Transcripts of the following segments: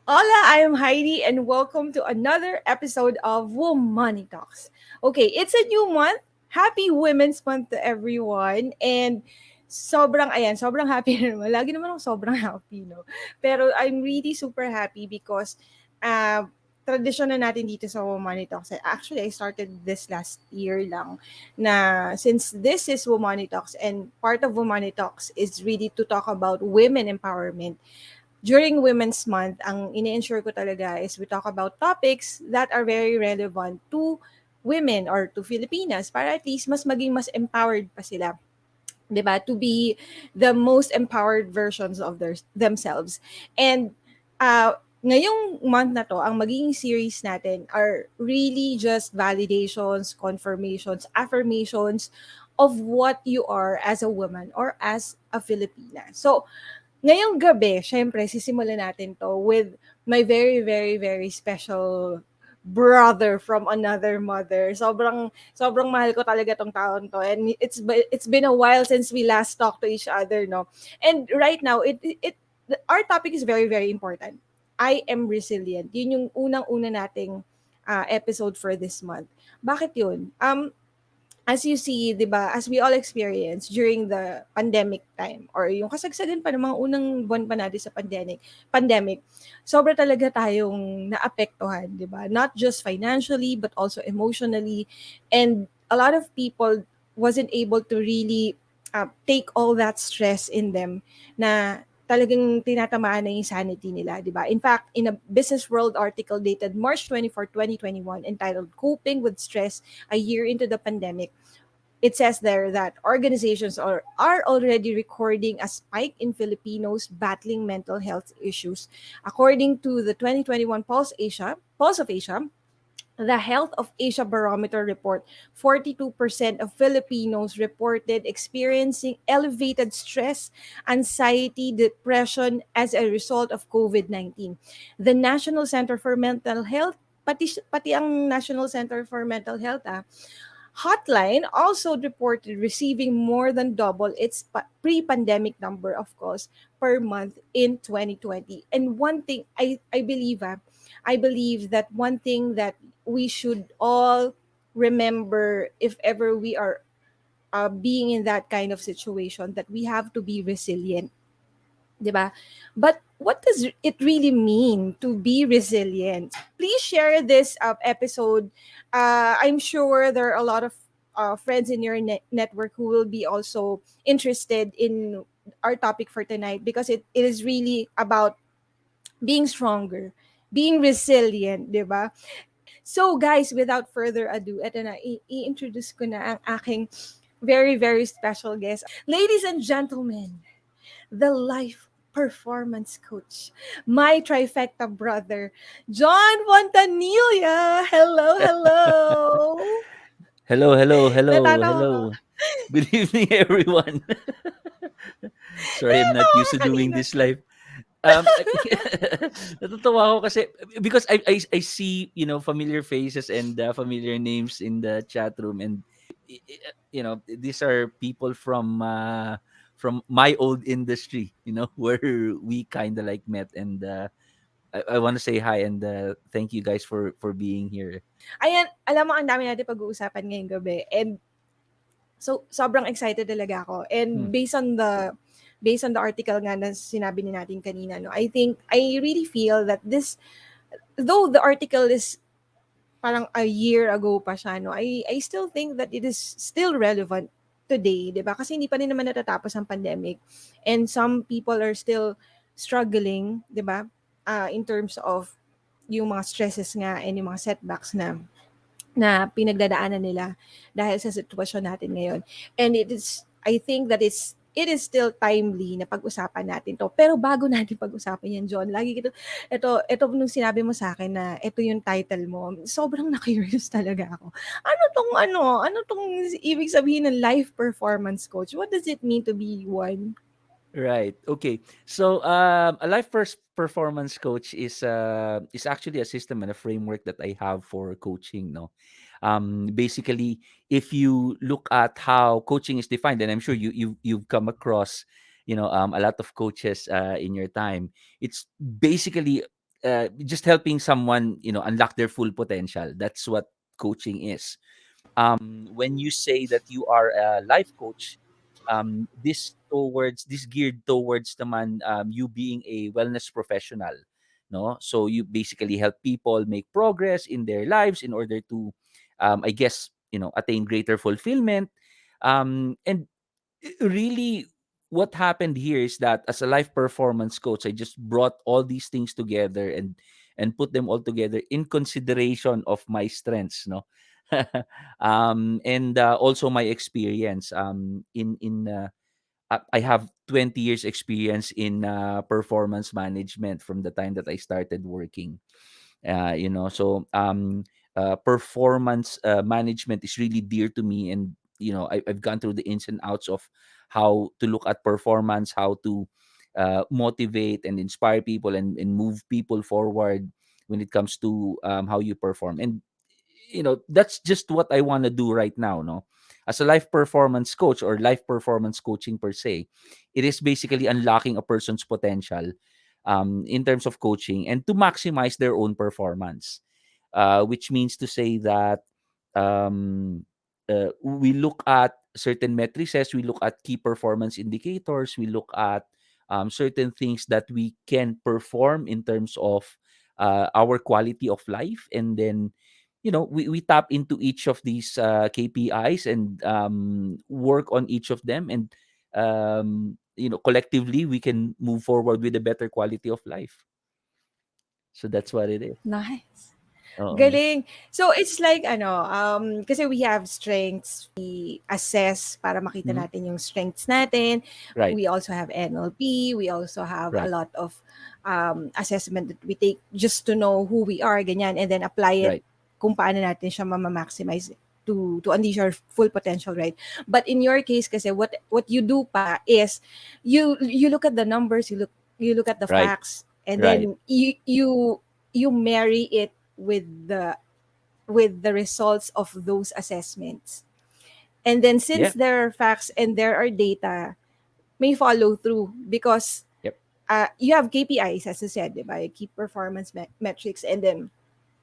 Hola, I am Heidi, and welcome to another episode of Money Talks. Okay, it's a new month. Happy Women's Month to everyone. And sobrang happy na naman. Lagi naman ako sobrang happy, no? Pero I'm really super happy because tradisyon na natin dito sa Money Talks. Actually, I started this last year lang na since this is Money Talks and part of Money Talks is really to talk about women empowerment during Women's Month, ang ini-ensure ko talaga is we talk about topics that are very relevant to women or to Filipinas para at least mas empowered pa sila. 'Di ba? To be the most empowered versions of themselves. And ngayong month na to, ang magiging series natin are really just validations, confirmations, affirmations of what you are as a woman or as a Filipina. So, ngayong gabi, syempre, sisimulan natin to with my very, very, very special brother from another mother. Sobrang mahal ko talaga tong taon to. And it's been a while since we last talked to each other, no? And right now, our topic is very, very important. I am resilient. Yun yung unang-una nating episode for this month. Bakit yun? As you see, 'di ba, as we all experience during the pandemic time or yung kasagsagan pa ng mga unang buwan pa natin sa pandemic, sobra talaga tayong naapektuhan, 'di ba? Not just financially but also emotionally, and a lot of people wasn't able to really take all that stress in them na talagang tinatamaan na yung sanity nila, di ba? In fact, in a Business World article dated March 24, 2021, entitled Coping with Stress a Year into the Pandemic, it says there that organizations are already recording a spike in Filipinos battling mental health issues. According to the 2021 Pulse of Asia, the Health of Asia Barometer report, 42% of Filipinos reported experiencing elevated stress, anxiety, depression as a result of COVID-19. The National Center for Mental Health, pati ang National Center for Mental Health, hotline also reported receiving more than double its pre-pandemic number of calls per month in 2020. And one thing I believe that one thing that we should all remember if ever we are being in that kind of situation, that we have to be resilient, 'di ba? But what does it really mean to be resilient? Please share this episode. I'm sure there are a lot of friends in your network who will be also interested in our topic for tonight because it is really about being stronger, being resilient, 'di ba? So guys, without further ado, eto na, i-introduce ko na ang aking very, very special guest. Ladies and gentlemen, the life performance coach, my trifecta brother, Jon Fontanilla. Hello, hello. Hello, hello, hello, Natatawa ka. hello. Good evening, everyone. Sorry, I'm not Natawa used ka to doing kanina. this live. Um, Natutuwa ako kasi because I see familiar faces and familiar names in the chat room, and these are people from my old industry, where we kind of like met, and I want to say hi and thank you guys for being here. Ayan, alam mo, ang dami natin pag-uusapan ngayong gabi. And so, sobrang excited talaga ako. Hmm. And based on the article nga na sinabi ni natin kanina, no, I really feel that though the article is parang a year ago pa siya, no, I still think that it is still relevant today, di ba? Kasi hindi pa rin naman natatapos ang pandemic. And some people are still struggling, di ba? In terms of yung mga stresses nga and yung mga setbacks na pinagdadaanan nila dahil sa sitwasyon natin ngayon. And I think that it is still timely na pag-usapan natin to. Pero bago natin pag-usapan yan, John, ito nung sinabi mo sa akin na ito yung title mo, sobrang na-curious talaga ako. Ano tong ibig sabihin ng life performance coach? What does it mean to be one? Right. Okay. So, a life first performance coach is actually a system and a framework that I have for coaching. No, basically, if you look at how coaching is defined, and I'm sure you've come across, a lot of coaches in your time. It's basically just helping someone, unlock their full potential. That's what coaching is. When you say that you are a life coach, this geared towards naman, you being a wellness professional, no? So you basically help people make progress in their lives in order to, I guess, attain greater fulfillment. And really, what happened here is that as a life performance coach, I just brought all these things together and put them all together in consideration of my strengths, no. And also my experience, I have 20 years experience in performance management from the time that I started working. So performance management is really dear to me, and I've gone through the ins and outs of how to look at performance, how to motivate and inspire people, and move people forward when it comes to how you perform. And that's just what I want to do right now, no. As a life performance coach, or life performance coaching per se, it is basically unlocking a person's potential, in terms of coaching, and to maximize their own performance, which means to say that, um, we look at certain matrices, we look at key performance indicators, we look at certain things that we can perform in terms of our quality of life, and then we tap into each of these KPIs, and work on each of them, and collectively we can move forward with a better quality of life. So that's what it is. Nice. Oo. Galing. So it's like kasi we have strengths, we assess para makita Mhm. natin yung strengths natin. Right. We also have NLP, we also have a Right. lot of assessment that we take just to know who we are, ganyan, and then apply it Right. kung paano natin siya maximize to unleash our full potential, right? But in your case kasi what you do pa is you look at the numbers, you look at the Right. facts, and Right. then you marry it with the results of those assessments. And then since Yeah. there are facts and there are data, may follow through because Yep. you have KPIs, as I said, diba? Key performance metrics, and then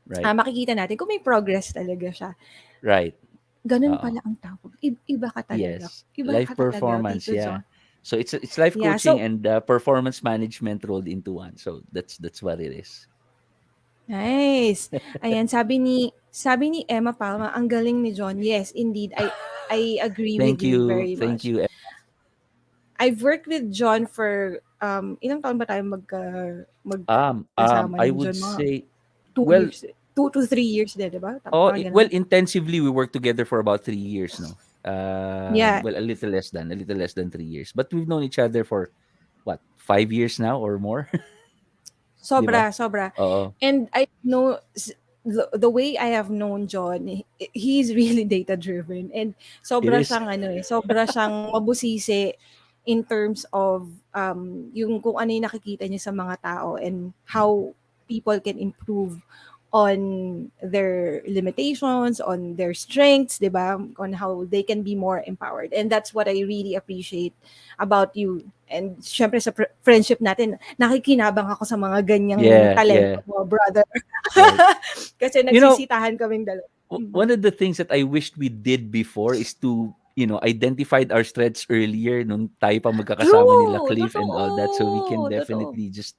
Right. makikita natin kung may progress talaga siya. Right. Ganun Oo. pala ang tawag. Iba ka talaga. Yes. Iba ka Life talaga, performance, Tito yeah. John. So it's life Yeah, coaching so, and performance management rolled into one. So that's what it is. nice. Ayan, sabi ni Emma Palma, ang galing ni John. Yes, indeed. I agree with Thank you you. very Thank much. you. I've worked with John for ilang taon ba tayo magkasama I nun, would John? Mga say, well, 2 years. 2 to 3 years din, di ba? Mga well, ganun. intensively we worked together for about 3 years, no. Yeah, Well, a little less than 3 years, but we've known each other for what, 5 years now or more, di ba? sobra, sobra. Oo. And I know the way I have known John, he's really data driven, and It sobra is. siyang sobra siyang mabusisi in terms of yung kung ano yung nakikita niya sa mga tao and how people can improve on their limitations, on their strengths, 'di ba? On how they can be more empowered. And that's what I really appreciate about you. And syempre sa friendship natin, nakikinabang ako sa mga ganyang Yeah, talento yeah. mo, brother. Right. Kasi You know, nagsisitahan kaming dalawa. one Mhm. of the things that I wished we did before is to, identified our strengths earlier nung tayo pa magkakasama nila True! Cliff and all that, so we can Totoo! Totoo. definitely just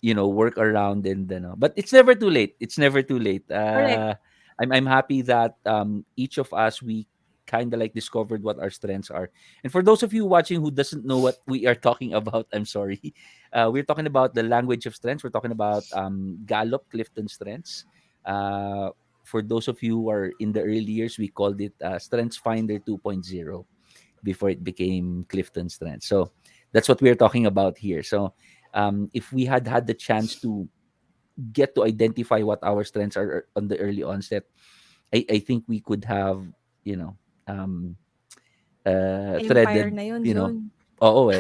work around, and but it's never too late. It's never too late. Correct. I'm happy that each of us, we kind of like discovered what our strengths are. And for those of you watching who doesn't know what we are talking about, I'm sorry. We're talking about the language of strengths. We're talking about Gallup Clifton strengths. uh for those of you who are in the early years, we called it Strengths Finder 2.0 before it became Clifton Strengths. So that's what we're talking about here. So if we had the chance to get to identify what our strengths are on the early onset, I think we could have, you know, um, Empire threaded, na yun, John. oo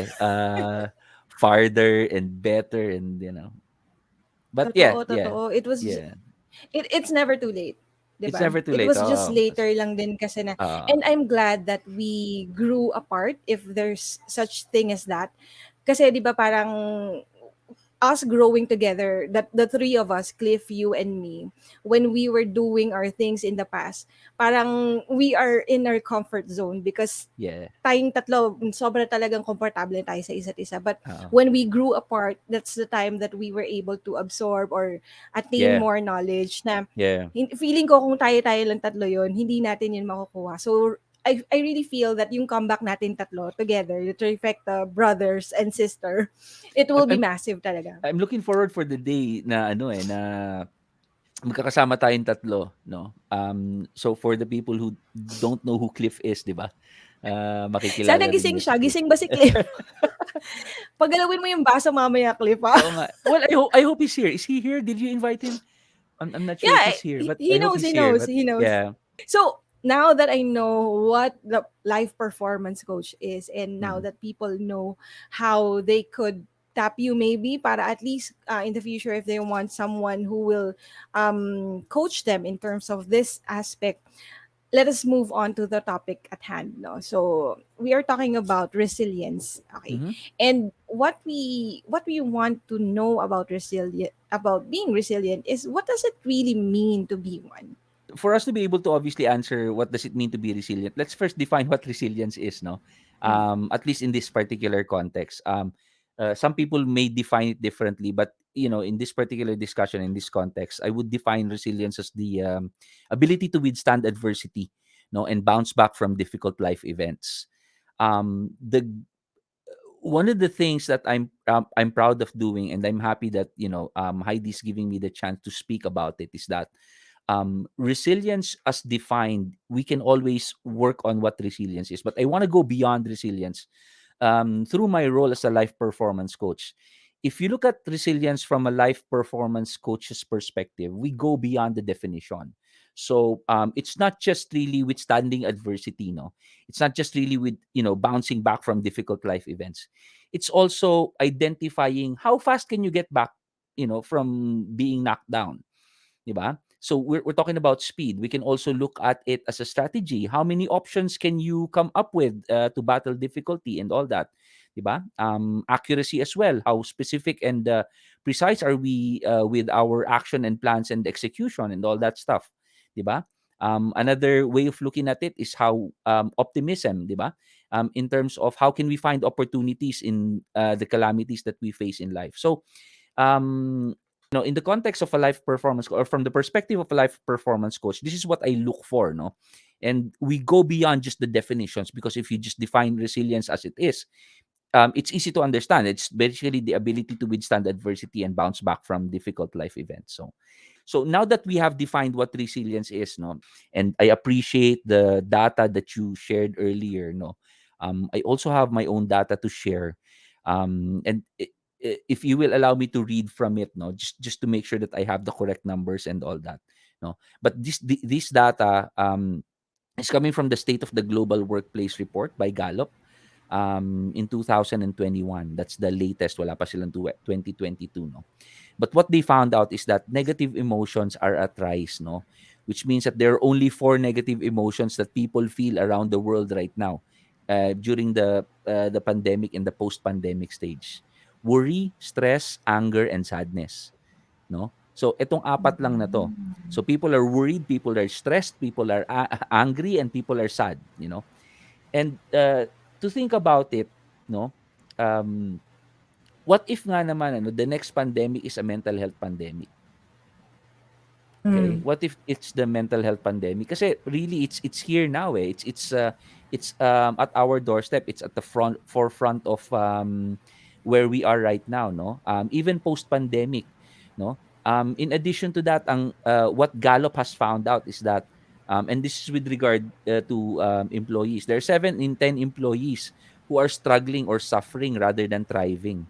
farther and better, and but yeah, Totoo, yeah, totoo. yeah. It's never too late, 'di It's ba? never too It late. was just Oo. later lang din kasi na, Uh, and I'm glad that we grew apart if there's such thing as that. Kasi 'di ba parang us growing together, that the three of us, Cliff, you and me, when we were doing our things in the past, parang we are in our comfort zone because Yeah. tayong tatlo, sobra talagang komportable tayo sa isa't isa. But Oo. when we grew apart, that's the time that we were able to absorb or attain Yeah. more knowledge na Yeah. feeling ko kung tayo-tayo lang tatlo yon hindi natin yun makukuha. So, I really feel that yung comeback natin tatlo together, the Trifecta Brothers and Sister, it I'm will be I'm massive talaga. I'm looking forward for the day na ano, na magkakasama tayong tatlo, 'no? So for the people who don't know who Cliff is, 'di ba? Sana Makikilala gising ninyo si siya. Cliff. Gising ba si Cliff? Pagalawin mo yung baso mamaya, Cliff, ha? Oo nga. Well, I hope he's here. Is he here? Did you invite him? I'm not sure if Yeah, he's here, but he I hope knows, he's he here. knows, But he knows. yeah. So now that I know what the life performance coach is, and now Mhm. that people know how they could tap you maybe para at least in the future if they want someone who will coach them in terms of this aspect, let us move on to the topic at hand. No, so we are talking about resilience. Okay, Mhm. and what we want to know about being resilient is, what does it really mean to be one? For us to be able to obviously answer what does it mean to be resilient, let's first define what resilience is, no? Mm. At least in this particular context. Some people may define it differently, but in this particular discussion, in this context, I would define resilience as the ability to withstand adversity, no, and bounce back from difficult life events. The One of the things that I'm proud of doing, and I'm happy that Heidi's giving me the chance to speak about it, is that resilience as defined, we can always work on what resilience is. But I want to go beyond resilience through my role as a life performance coach. If you look at resilience from a life performance coach's perspective, we go beyond the definition. So it's not just really withstanding adversity, no. It's not just really with bouncing back from difficult life events. It's also identifying how fast can you get back, from being knocked down, 'di ba? So we're talking about speed. We can also look at it as a strategy. How many options can you come up with to battle difficulty and all that, 'di ba? Accuracy as well. How specific and precise are we with our action and plans and execution and all that stuff, 'di ba? Another way of looking at it is how optimism, 'di ba? In terms of how can we find opportunities in the calamities that we face in life. So um in the context of a life performance or from the perspective of a life performance coach, this is what I look for, no. And we go beyond just the definitions, because if you just define resilience as it is, it's easy to understand. It's basically the ability to withstand adversity and bounce back from difficult life events. So now that we have defined what resilience is, no, and I appreciate the data that you shared earlier, no, I also have my own data to share, and if you will allow me to read from it, no, just to make sure that I have the correct numbers and all that, no, but this data is coming from the State of the Global Workplace report by Gallup in 2021. That's the latest. Wala pa silang 2022, no. But what they found out is that negative emotions are at rise, no? Which means that there are only four negative emotions that people feel around the world right now during the pandemic and the post-pandemic stage. Worry, stress, anger, and sadness, no? So itong apat lang na to. So people are worried, people are stressed, people are angry, and people are sad, And to think about it, no? Um, what if nga naman the next pandemic is a mental health pandemic? Okay, Mm. what if it's the mental health pandemic? Kasi really it's here now eh. It's at our doorstep. It's at the forefront of where we are right now, no? Even post pandemic, no? In addition to that, ang what Gallup has found out is that and this is with regard to employees. There are 7 in 10 employees who are struggling or suffering rather than thriving,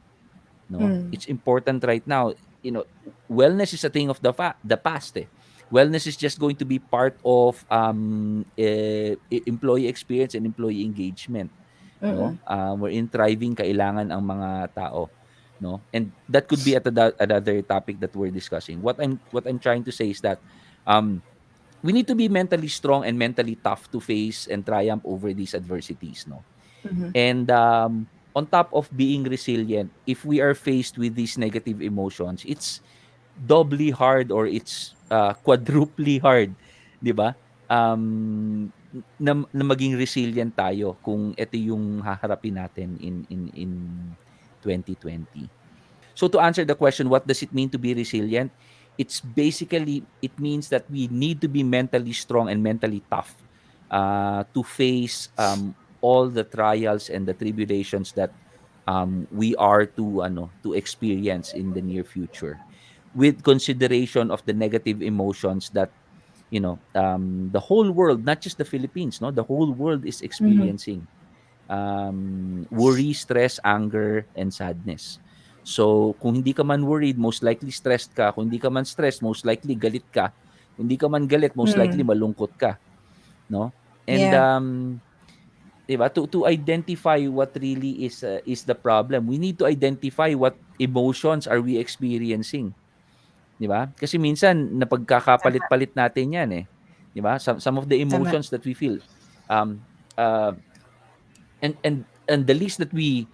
no. Mm. It's important right now, wellness is a thing of the past eh. Wellness is just going to be part of employee experience and employee engagement, Mm. no. Wherein thriving kailangan ang mga tao, no. And that could be at another topic that we're discussing. What I'm trying to say is that um we need to be mentally strong and mentally tough to face and triumph over these adversities, no. Mhm. And on top of being resilient, if we are faced with these negative emotions, it's doubly hard or it's quadruply hard, 'di ba? Na maging resilient tayo kung ito yung haharapin natin in 2020. So to answer the question, what does it mean to be resilient? It's basically, it means that we need to be mentally strong and mentally tough to face all the trials and the tribulations that we are to experience in the near future, with consideration of the negative emotions that the whole world, not just the Philippines, no, the whole world is Mm-hmm. experiencing worry, stress, anger, and sadness. So, kung hindi ka man worried, most likely stressed ka. Kung hindi ka man stressed, most likely galit ka. Kung hindi ka man galit, most likely Mm. malungkot ka, no? And Yeah. 'di ba, to identify what really is the problem, we need to identify what emotions are we experiencing, 'di ba? Kasi minsan Tama. napagkakapalit-palit natin 'yan eh. 'Di ba? Some of the Tama. emotions that we feel um uh and the least that we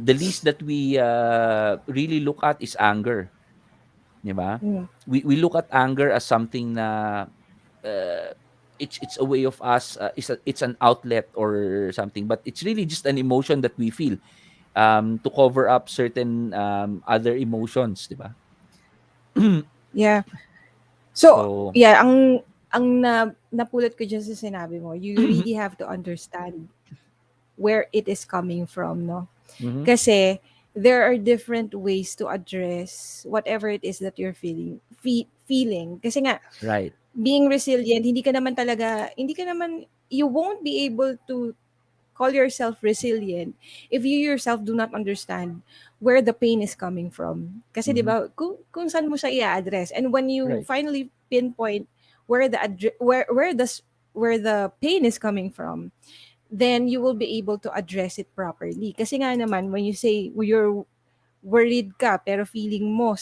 the least that we really look at is anger, 'di ba? Mm. We look at anger as something na uh, it's a way of us, it's an outlet or something, but it's really just an emotion that we feel to cover up certain other emotions, 'di ba? Yeah. So, So, yeah, ang napulot ko diyan sa sinabi mo, you really have to understand where it is coming from, no? mhm, Kasi there are different ways to address whatever it is that you're feeling. Kasi nga, right. being resilient, hindi ka naman, you won't be able to call yourself resilient if you yourself do not understand where the pain is coming from. Kasi 'di Mhm, ba, kung saan mo siya i-address, and when you right. finally pinpoint where the where the pain is coming from, then you will be able to address it properly. Kasi nga naman, when you say you're worried ka pero feeling mo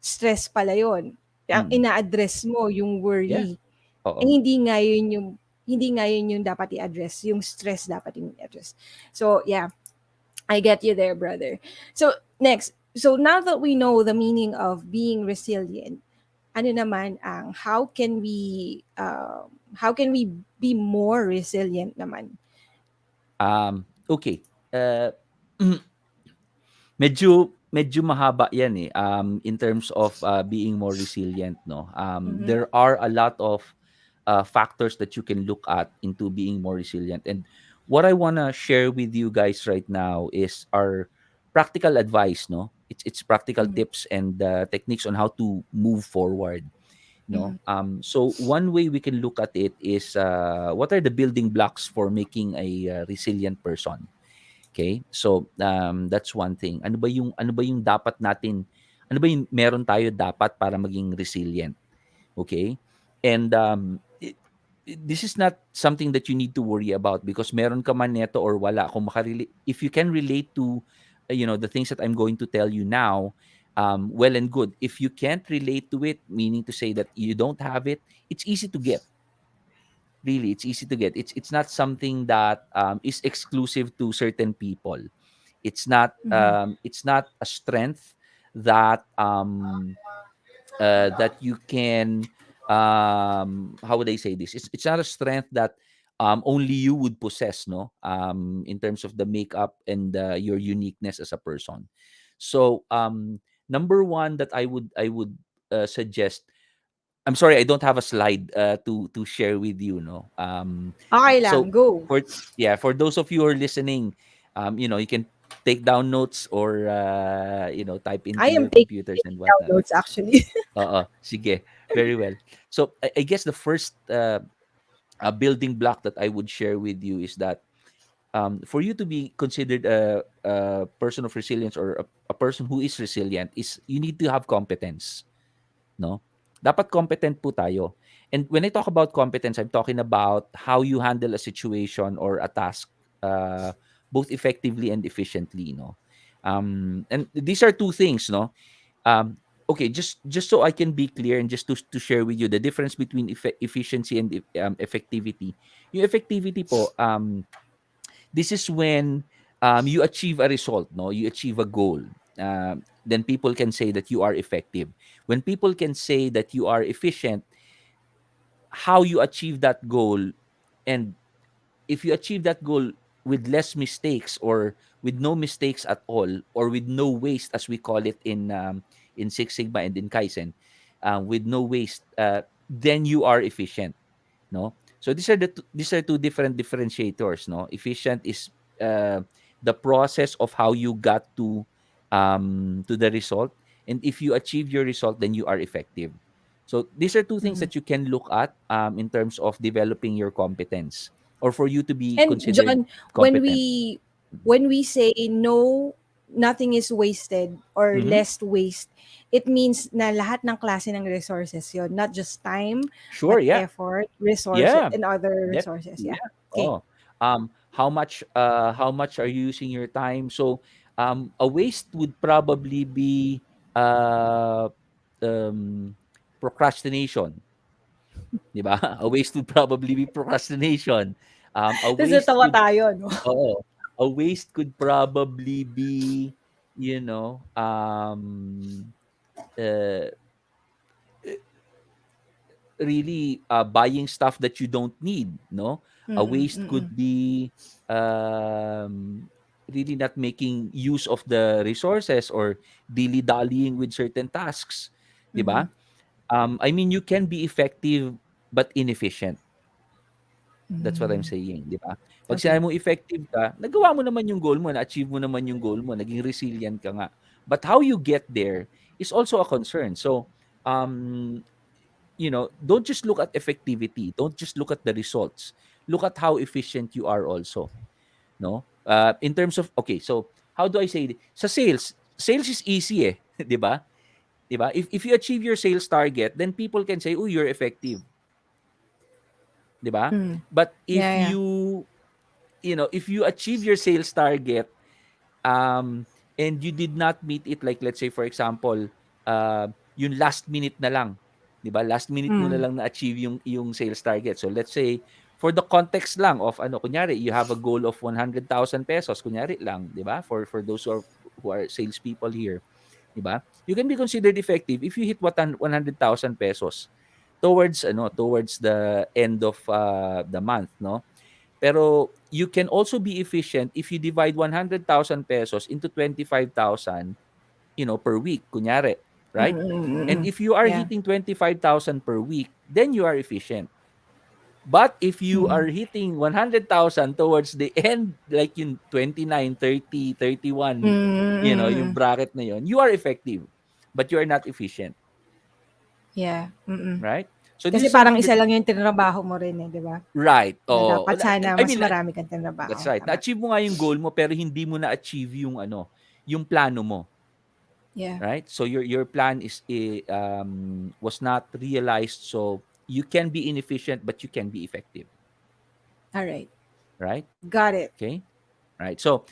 stress pala 'yon, ang Mm. ina-address mo yung Yeah, worry, eh oo. hindi nga yun yung dapat i-address, yung stress dapat yung i-address. So, yeah, I get you there, brother. So, next. So, now that we know the meaning of being resilient, ano naman ang how can we be more resilient naman? Okay, medyo mahaba 'yan, eh, in terms of, being more resilient 'no. Mhm. There are a lot of, factors that you can look at into being more resilient, and what I wanna share with you guys right now is our practical advice 'no. It's practical Mhm. tips and, techniques on how to move forward, Mhm. 'no. So one way we can look at it is, what are the building blocks for making a, resilient person? Okay? So, that's one thing. Ano ba yung dapat natin, ano ba yung meron tayo dapat para maging resilient, okay? And this is not something that you need to worry about because meron ka man neto or wala. Kung if you can relate to the things that I'm going to tell you now, well and good. If you can't relate to it, meaning to say that you don't have it, it's easy to get. Really, it's easy to get. It's not something that is exclusive to certain people. Mhm. It's not a strength that that you can, how would I say this? It's not a strength that only you would possess, no? In terms of the makeup and your uniqueness as a person. So number one that I would suggest. I'm sorry, I don't have a slide to share with you, no. Okay lang, So go. for yeah, for those of you who are listening, you can take down notes or type I into am your taking computers and down whatnot. notes actually. Oo, sige, very well. So I guess the first building block that I would share with you is that for you to be considered a person of resilience or a person who is resilient is you need to have competence, no? Dapat competent po tayo. And when I talk about competence, I'm talking about how you handle a situation or a task uh, both effectively and efficiently, no? And these are two things, no? Okay, just so I can be clear and just to share with you the difference between efficiency and effectivity. Yung effectivity po, this is when you achieve a result, no? You achieve a goal. Then people can say that you are effective. When people can say that you are efficient, how you achieve that goal, and if you achieve that goal with less mistakes or with no mistakes at all, or with no waste, as we call it in Six Sigma and in Kaizen, with no waste, then you are efficient, no? So these are two different differentiators, no? Efficient is uh, the process of how you got to the result, and if you achieve your result, then you are effective. So these are two things Mm. that you can look at in terms of developing your competence, or for you to be And considered John, when competent. we Mhm. when we say no, nothing is wasted or Mhm. less waste, it means na lahat ng klase ng resources yon, not just time, Sure, but yeah. effort, resources, Yeah, and other resources. definitely, Yeah. yeah. Okay. Oh, how much are you using your time? So, a waste would probably be uh, um, procrastination, 'di ba? A waste would probably be procrastination. A Tapos waste natawa could tayo, no? Oo, a waste could probably be, uh, really buying stuff that you don't need, no? A Mm-mm, waste could mm-mm, be really not making use of the resources, or dilly-dallying with certain tasks, 'di mm-hmm, ba? I mean, you can be effective but inefficient. That's what I'm mm. saying, 'di ba? 'Pag Okay. sinabi mong effective ka, nagawa mo naman yung goal mo, na-achieve mo naman yung goal mo, naging resilient ka nga. But how you get there is also a concern. So, um, don't just look at effectivity. Don't just look at the results. Look at how efficient you are also, no? In terms of, okay, so how do I say it? Sa sales is easy eh, 'di ba? 'Di ba? If you achieve your sales target, then people can say, "Oh, you're effective." 'Di ba? Mm. But Yeah, if yeah. if you achieve your sales target, um, and you did not meet it, like let's say for example, yung last minute na lang, 'di ba? Last minute mo na Mm. lang na-achieve yung sales target. So let's say for the context lang of ano, kunyari you have a goal of 100,000 pesos, kunyari lang, 'di ba? For those who are salespeople here, 'di ba? You can be considered effective if you hit 100,000 pesos towards the end of the month, no? Pero you can also be efficient if you divide 100,000 pesos into 25,000, per week, kunyari, Mm, right? mm, And mm. if you are Yeah. hitting 25,000 per week, then you are efficient. But if you Mm. are hitting 100,000 towards the end, like yung 29, 30, Mm, 31, yung mm, mm. bracket na yun, you are effective, but you are not efficient, Yeah. Mm. right? So this Kasi is parang something isa that, lang yung tinrabaho mo rin eh, 'di ba? right, Na oh, dapat sana I mas mean, marami kang that's tinrabaho, right. tama. Na-achieve mo nga yung goal mo pero hindi mo na-achieve yung ano, yung plano mo, Yeah. right? So your plan was not realized, so you can be inefficient but you can be effective, All right. right? Got it. Okay? Right. So,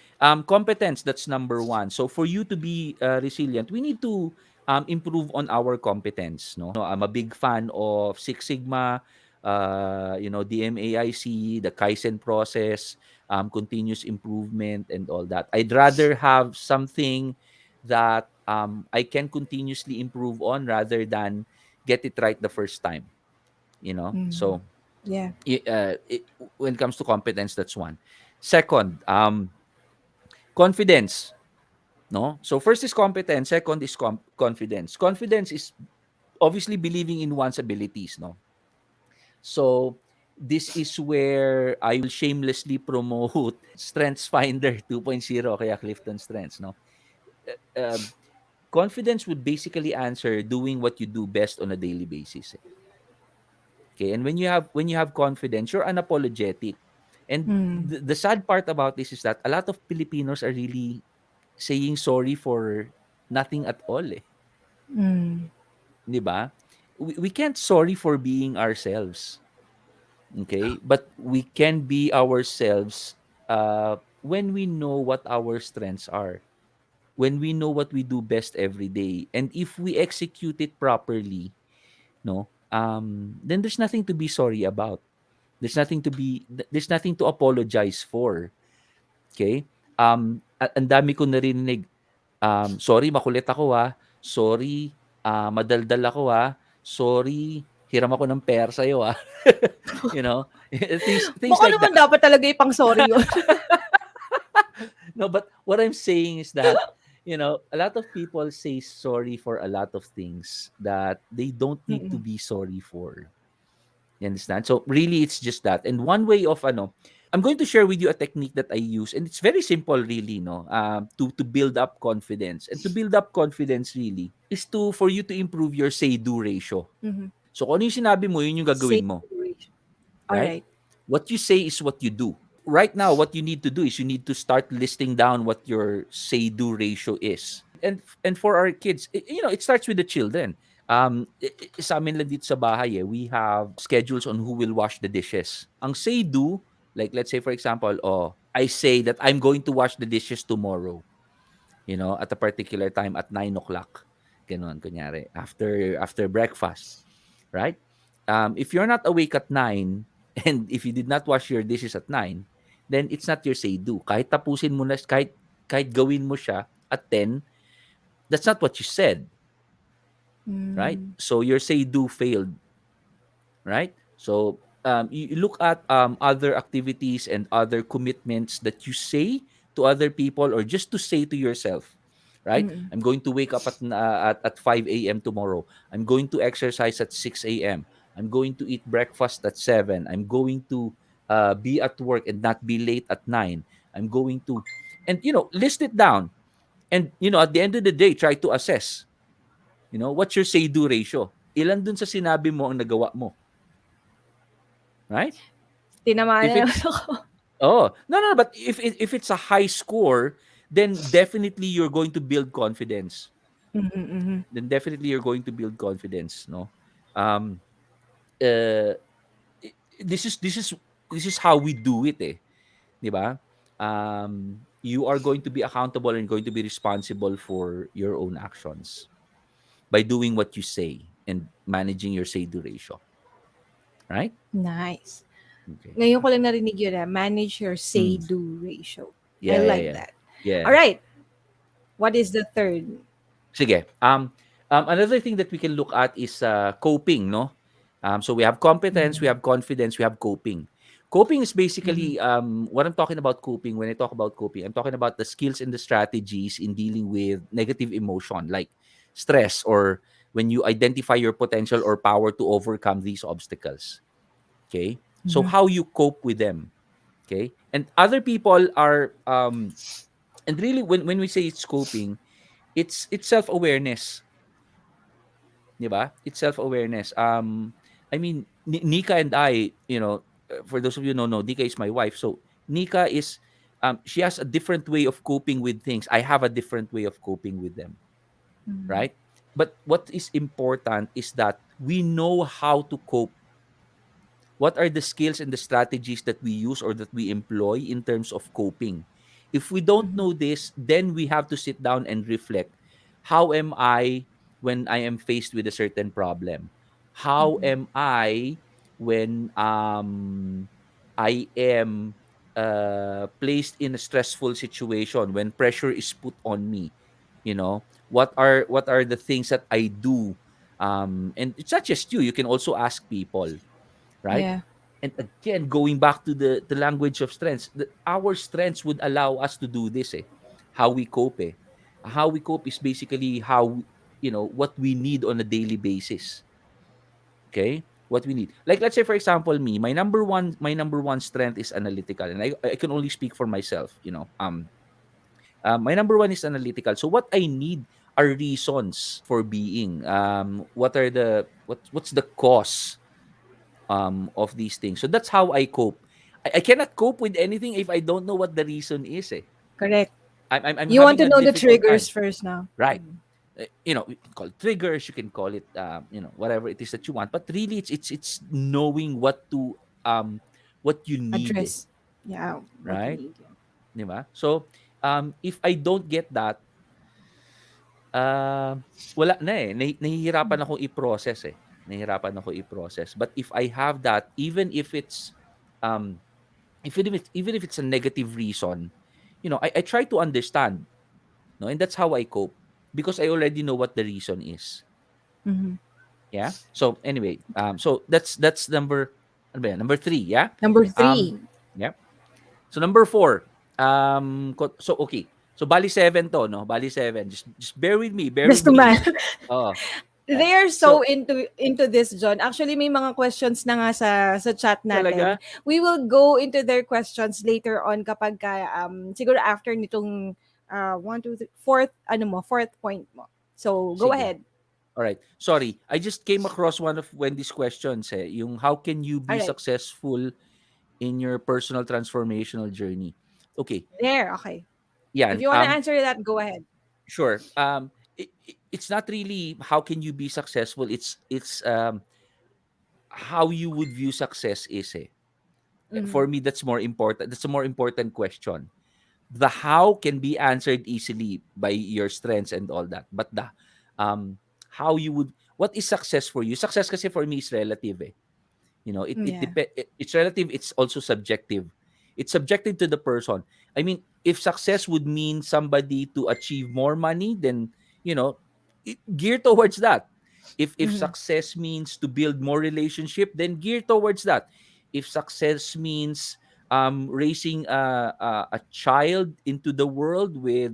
competence, that's number one. So, for you to be resilient, we need to improve on our competence. No, I'm a big fan of Six Sigma, DMAIC, the Kaizen process, continuous improvement, and all that. I'd rather have something that I can continuously improve on rather than get it right the first time. Mm. So Yeah. when it comes to competence, that's one. Second, confidence, no? So first is competence, second is confidence. Confidence is obviously believing in one's abilities, no? So this is where I will shamelessly promote Strengths Finder 2.0, kaya Clifton Strengths, no? Confidence would basically answer doing what you do best on a daily basis. Okay, and when you have confidence, you're unapologetic. And Mm. the sad part about this is that a lot of Filipinos are really saying sorry for nothing at all, eh. Mm. 'Di ba? We can't sorry for being ourselves. Okay? But we can be ourselves when we know what our strengths are. When we know what we do best every day. And if we execute it properly, no, then there's nothing to be sorry about. There's nothing to apologize for. Okay? Ang dami ko narinig, "Sorry makulit ako, Sorry, madaldal ako, Sorry, hiram ako ng pera sa'yo, You know? Things Baka like naman that. dapat talaga ipang-sorry yun. No, but what I'm saying is that, a lot of people say sorry for a lot of things that they don't need to Mm. be sorry for. You understand? So really, it's just that. And one way of I'm going to share with you a technique that I use, and it's very simple, really, no, to build up confidence. And to build up confidence, really, is to for you to improve your say-do ratio. Mhm. So kung ano yung sinabi mo, yun yung Safe gagawin mo, situation. All right? right. What you say is what you do. Right now, what you need to do is you need to start listing down what your say-do ratio is. And for our kids, it starts with the children. Sa amin lang dito sa bahay, we have schedules on who will wash the dishes. Ang say-do, like let's say for example, I say that I'm going to wash the dishes tomorrow, at a particular time at 9 o'clock. Ganon, kunyari, after breakfast, right? If you're not awake at 9, and if you did not wash your dishes at 9, then it's not your say-do. Kahit tapusin mo na, kahit gawin mo siya at 10, that's not what you said, right? Mm. So your say-do failed, right? So you look at other activities and other commitments that you say to other people or just to say to yourself, right? Mm. I'm going to wake up at 5 a.m. tomorrow. I'm going to exercise at 6 a.m. I'm going to eat breakfast at 7. I'm going to be at work and not be late at 9. I'm going to, and list it down. And at the end of the day, try to assess, what's your say-do ratio? Ilan dun sa sinabi mo ang nagawa mo, right? Tinamaan If na naman it's ako. Oh, no, no, but if it's a high score, then definitely you're going to build confidence. Mhm, mhm. Then definitely you're going to build confidence, no? Um uh this is how we do it, 'di ba? You are going to be accountable and going to be responsible for your own actions by doing what you say and managing your say-do ratio, right? Nice. Okay. Ngayon ko lang narinig yun, manage your Mm. say-do ratio. I Yeah, yeah, like yeah. that. Yeah. All right. What is the third? Sige. Another thing that we can look at is coping, no? So we have competence, we Mm. have confidence, we have coping. Coping is Mhm. basically what I'm talking about coping. When I talk about coping, I'm talking about the skills and the strategies in dealing with negative emotion like stress or when you identify your potential or power to overcome these obstacles. Okay? So Mhm. how you cope with them. Okay? And other people are and really when we say it's coping, it's self-awareness. 'Di ba? It's self-awareness. I mean, Nika and I, for those of you who don't know, Nika is my wife. So Nika is, she has a different way of coping with things. I have a different way of coping with them, Mhm. right? But what is important is that we know how to cope. What are the skills and the strategies that we use or that we employ in terms of coping? If we don't Mhm. know this, then we have to sit down and reflect. How am I when I am faced with a certain problem? How Mhm. am I when I am placed in a stressful situation, when pressure is put on me? What are the things that I do? And it's not just you. You can also ask people, right? Yeah. And again, going back to the language of strengths, our strengths would allow us to do this. How we cope. How we cope is basically what we need on a daily basis. Okay, what we need. Like let's say for example, my number one strength is analytical, and I can only speak for myself. My number one is analytical. So what I need are reasons for being. What's the cause of these things. So that's how I cope. I cannot cope with anything if I don't know what the reason is. Correct. I'm You want having to a know the difficult triggers time. first now. Right. Mm. You can call it triggers. You can call it whatever it is that you want. But really, it's knowing what you need. Address. Yeah, what you Right. need. Di ba? So if I don't get that, uh, wala na eh. Nahihirapan ako i-process eh. Nahihirapan ako i-process. But if I have that, um, even if it's a negative reason, I try to understand, no, and that's how I cope because I already know what the reason is. Mm-hmm. Yeah. So anyway, so that's number ano ba yan? Number 3, yeah? Number Um three, yeah. So number 4, so okay. So bali 7 to, no? Bali 7. Just bear with me, bear with just to me. man. Oh, yeah. They are so So into this, John. Actually, may mga questions na nga sa chat natin. talaga, We will go into their questions later on kapag siguro after nitong one, two, three, fourth point mo. So, go sige. ahead. All right. Sorry, I just came across one of Wendy's questions, yung how can you All be right. successful in your personal transformational journey? Okay. There, okay. If Yan. you want to answer that, go ahead. Sure. It's not really how can you be successful. It's how you would view success is. Mm-hmm. For me, that's more important. That's a more important question. The how can be answered easily by your strengths and all that, but the um how you would what is success for you? Success kasi for me is relative. Yeah. It's relative, it's also subjective. It's subjective to the person. I mean, if success would mean somebody to achieve more money, then gear towards that. If Mm-hmm. success means to build more relationship, then gear towards that. If success means raising a child into the world with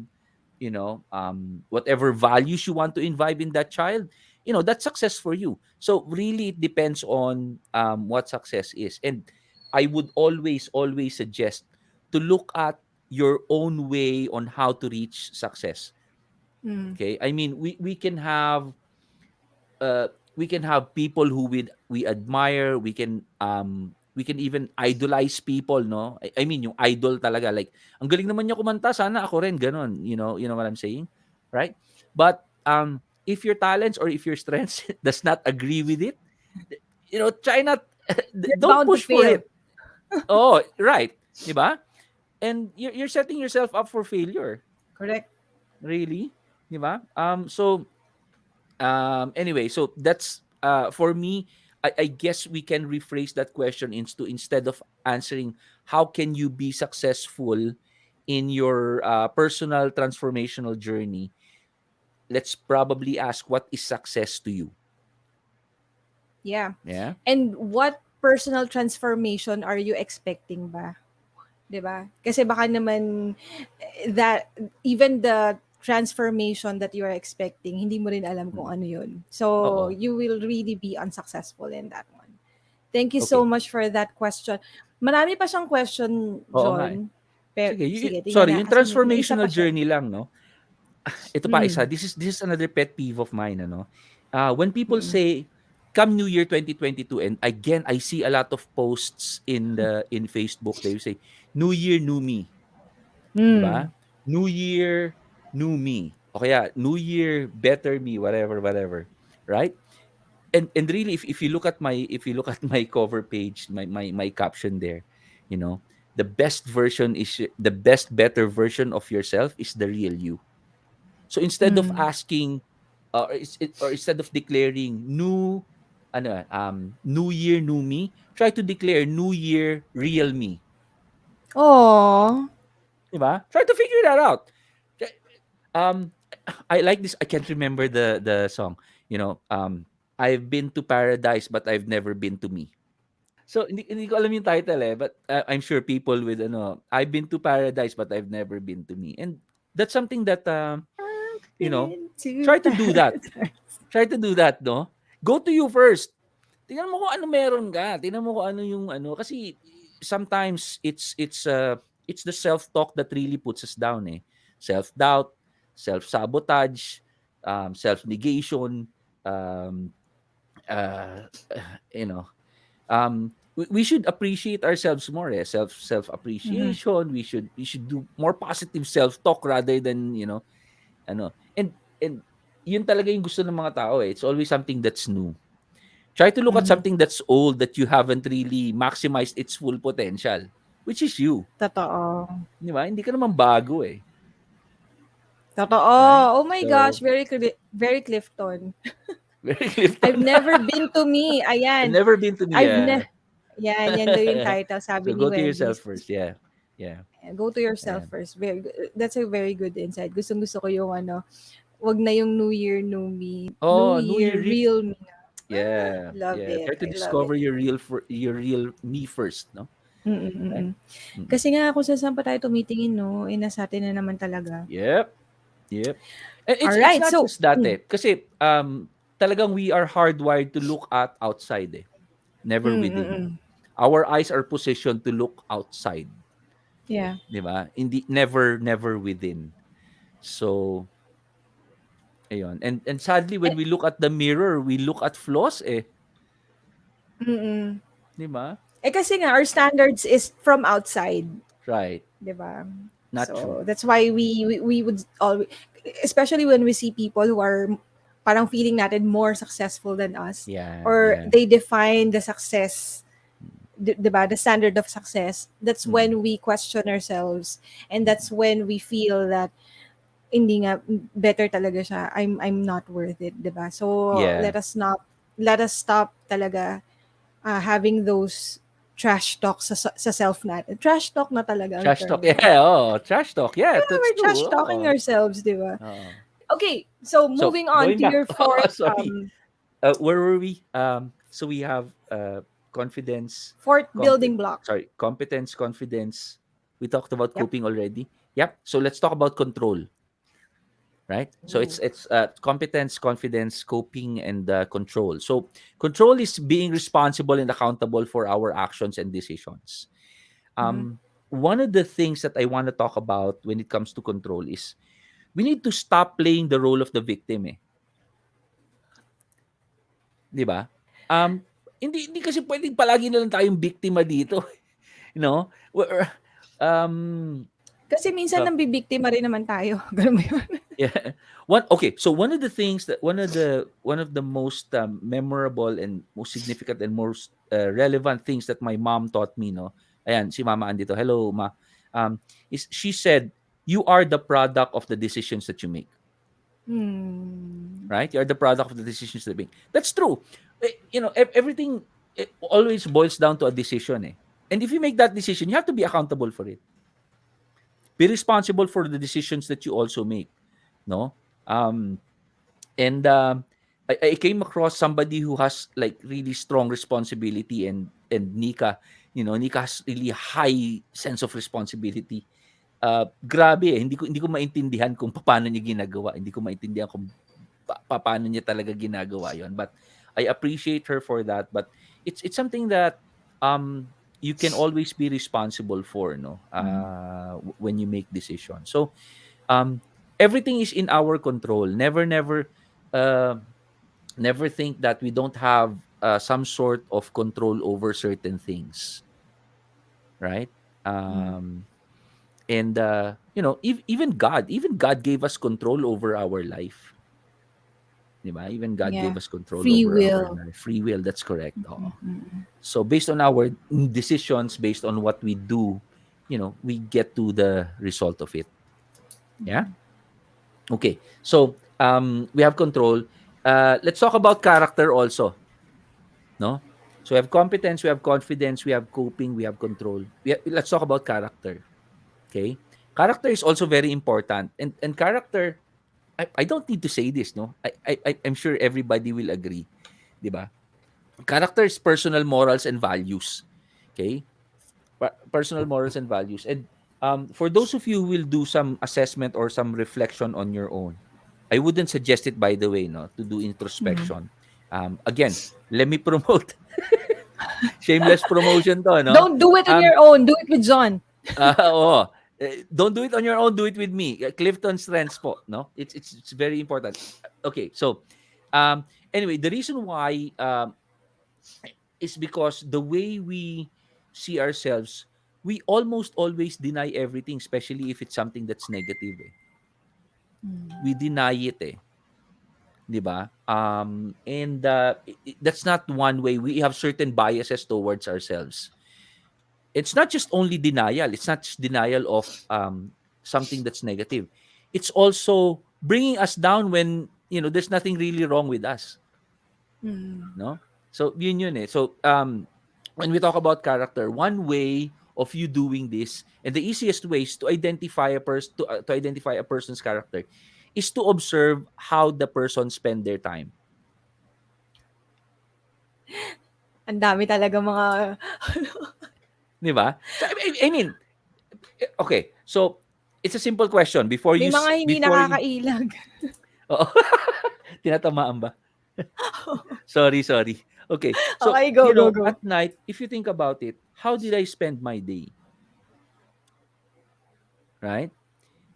whatever values you want to imbibe in that child, that's success for you. So really it depends on what success is. And I would always suggest to look at your own way on how to reach success. Mm-hmm. Okay, I mean, uh we can have people who we admire. We can even idolize people, no? I mean, yung idol talaga, like, ang galing naman niya kumanta, sana ako rin ganon, you know what I'm saying, right? But if your talents or if your strengths does not agree with it, try not You're don't bound to push for fail. it. Oh, right, di ba? And you're setting yourself up for failure, Correct. really, di ba? Anyway, so that's for me. I guess we can rephrase that question into, instead of answering how can you be successful in your personal transformational journey, let's probably ask what is success to you. Yeah. Yeah. And what personal transformation are you expecting ba? 'Di ba? Kasi baka naman that even the transformation that you are expecting, hindi mo rin alam kung Mm. ano 'yun. So, Oo. you will really be unsuccessful in that one. Thank you so Okay. much for that question. Marami pa siyang question, Oo nga eh. John. Pero Sige, sige, tingnan sorry, na yung kasi may isa transformational pa siya. journey lang, no? Ito pa isa. Mm. This is another pet peeve of mine, ano. When people Mm. say come New Year 2022, and again I see a lot of posts in Facebook, they say New Year new me, 'di ba? Mm. New Year new me. O kaya New Year better me, whatever whatever, right? And really, if you look at my cover page, my caption there, the best version is the best better version of yourself is the real you. So instead of Mm. asking, or instead of declaring new year new me, try to declare new year real me. Oh. 'Di ba? Try to figure that out. Try- Um I like this. I can't remember the song. I've been to paradise but I've never been to me. So hindi ko alam yung title but I'm sure people with I've been to paradise but I've never been to me. And that's something that you know, Been to try to do that. paradise. Try to do that, no? Go to you first. Tingnan mo kung ano meron ka. Tingnan mo kung ano yung kasi sometimes it's the self-talk that really puts us down eh. Self-doubt, self-sabotage, self-negation, um uh you know, we should appreciate ourselves more eh. Mhm. Self-appreciation. We should do more positive self-talk rather than, and yun talaga yung gusto ng mga tao eh. It's always something that's new. Try to look at Mhm. something that's old that you haven't really maximized its full potential, which is you. Totoo. Di ba? Hindi ka naman bago eh. Right? Totoo. Oh my gosh, So, very Clifton. very I've Clifton. never been to me. I've Ayan. never been to me. I've Yeah. ne Yan, yan daw yung title, sabi So ni go to Wendy. yourself first. Yeah. Yeah. Go to yourself Ayan. first. Very good. That's a very good insight. Gustong-gusto ko yung wag na yung New Year, new me. New Oh, New Year, Year real me na. yeah, Love yeah. it. Try to I love it. discover your real me first, no? Right? Mm-mm-mm. Mm. Kasi nga kung saan pa tayo tumitingin, no, eh, nasa atin na naman talaga. Yep. Yep. And All it's right, not so, just that eh. Kasi talagang we are hardwired to look at outside eh, never within. mm-mm. Our eyes are positioned to look outside, Yeah. 'di ba? Hindi never within. So, ayun. And sadly when And, we look at the mirror, we look at flaws eh, mm-mm. 'di ba? Eh kasi nga, our standards is from outside. Right. 'Di ba? Not true. So that's why we would always, especially when we see people who are parang feeling natin more successful than us, Yeah, or yeah. they define the success, 'di ba, the standard of success. That's Mm. when we question ourselves, and that's when we feel that hindi nga, better talaga siya. I'm not worth it, 'di ba? So Yeah. let us stop talaga having those trash talk sa self natin. Trash talk na talaga ang Trash talk. term, no? Yeah, oh, trash talk. Yeah, that's We're trash true. talking Oo. ourselves, di ba? Oo. Okay, so So, moving on going to back. your fourth Sorry. Where were we? So we have confidence, fourth building block. competence, confidence. We talked about Yep. coping already. Yep. So let's talk about control, right? So Ooh. it's competence, confidence, coping, and control. So control is being responsible and accountable for our actions and decisions. Mhm. One of the things that I want to talk about when it comes to control is we need to stop playing the role of the victim eh. 'Di ba? Um, hindi kasi pwedeng palagi na lang tayong biktima dito, you know? We're, um, Kasi minsan uh, nambibiktima rin naman tayo. Ganun ba yun? yeah. So one of the things that one of the most memorable and most significant and most relevant things that my mom taught me, no? Ayan, si Mama andito. Hello, Ma. Is she said, "You are the product of the decisions that you make." Hmm. Right? You're the product of the decisions that you make. That's true. Everything always boils down to a decision. Eh. And if you make that decision, you have to be accountable for it. Be responsible for the decisions that you also make. No? Um, and I came across somebody who has like really strong responsibility and Nika has really high sense of responsibility. Grabe eh. Hindi ko maintindihan kung paano niya ginagawa. Hindi ko maintindihan kung paano niya talaga ginagawa yon, but I appreciate her for that. But it's something that you can always be responsible for, no, when you make decisions. So um everything is in our control. Uh, never think that we don't have some sort of control over certain things, right? Mm. And even God gave us control over our life. 'Di ba? Even God Yeah. gave us control Free over our will. life. Free will, that's correct. Oo. So based on our decisions, based on what we do, we get to the result of it. Yeah? Okay. So we have control. Let's talk about character also, no? So we have competence, we have confidence, we have coping, we have control. Let's talk about character. Okay? Character is also very important. And character, I don't need to say this, no? I'm sure everybody will agree, 'di ba? Character is personal morals and values. Okay? Personal morals and values. And for those of you who will do some assessment or some reflection on your own, I wouldn't suggest it, by the way, no, to do introspection. Again, let me promote. Shameless promotion to, no? Don't do it on Um, your own. Do it with John. Oo. Don't do it on your own, do it with me. Clifton Strengths po, no? It's very important. Okay, so um anyway, the reason why is because the way we see ourselves, we almost always deny everything, especially if it's something that's negative. Eh. We deny it, eh. 'Di ba? And that's not one way. We have certain biases towards ourselves. It's not just only denial. It's not just denial of something that's negative. It's also bringing us down when there's nothing really wrong with us. Mm. No? So yun eh. So when we talk about character, one way of you doing this. And the easiest ways to identify a person to identify a person's character is to observe how the person spend their time. Ang dami talaga mga Di ba? So I mean, okay. So it's a simple question before may mga hindi before you nakakailag. Oo. Tinatamaan ba? Sorry, sorry. Okay. So, Okay, go, go, go. at night, if you think about it, how did I spend my day? Right?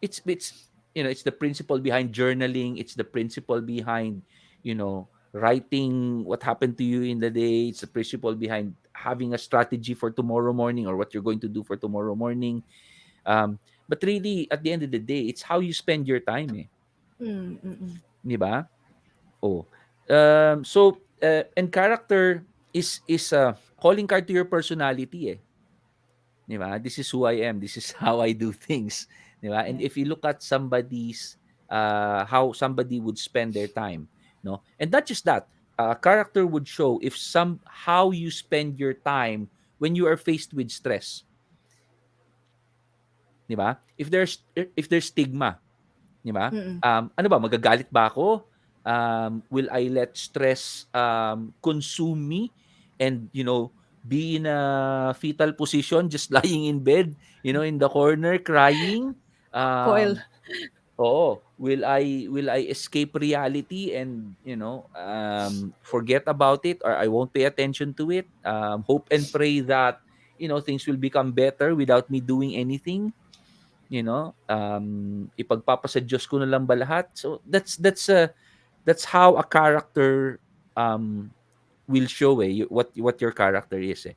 It's it's the principle behind journaling, it's the principle behind, writing what happened to you in the day, it's the principle behind having a strategy for tomorrow morning or what you're going to do for tomorrow morning. But really at the end of the day, it's how you spend your time, eh. Mm, mm. 'Di ba? Oh. And character is a calling card to your personality, eh. 'Di ba? This is who I am. This is how I do things, 'di ba? And Yes. if you look at somebody's how somebody would spend their time, no? And not just that, character would show if some how you spend your time when you are faced with stress, 'di ba? If there's stigma, 'di ba? Mm. Ano ba, magagalit ba ako? Will I let stress consume me and be in a fetal position just lying in bed, in the corner crying? Coil. Um Oo, will I escape reality and forget about it, or I won't pay attention to it? Hope and pray that things will become better without me doing anything. Ipagpapasa Diyos ko na lang ba lahat? So that's how a character um will show, what your character is, eh.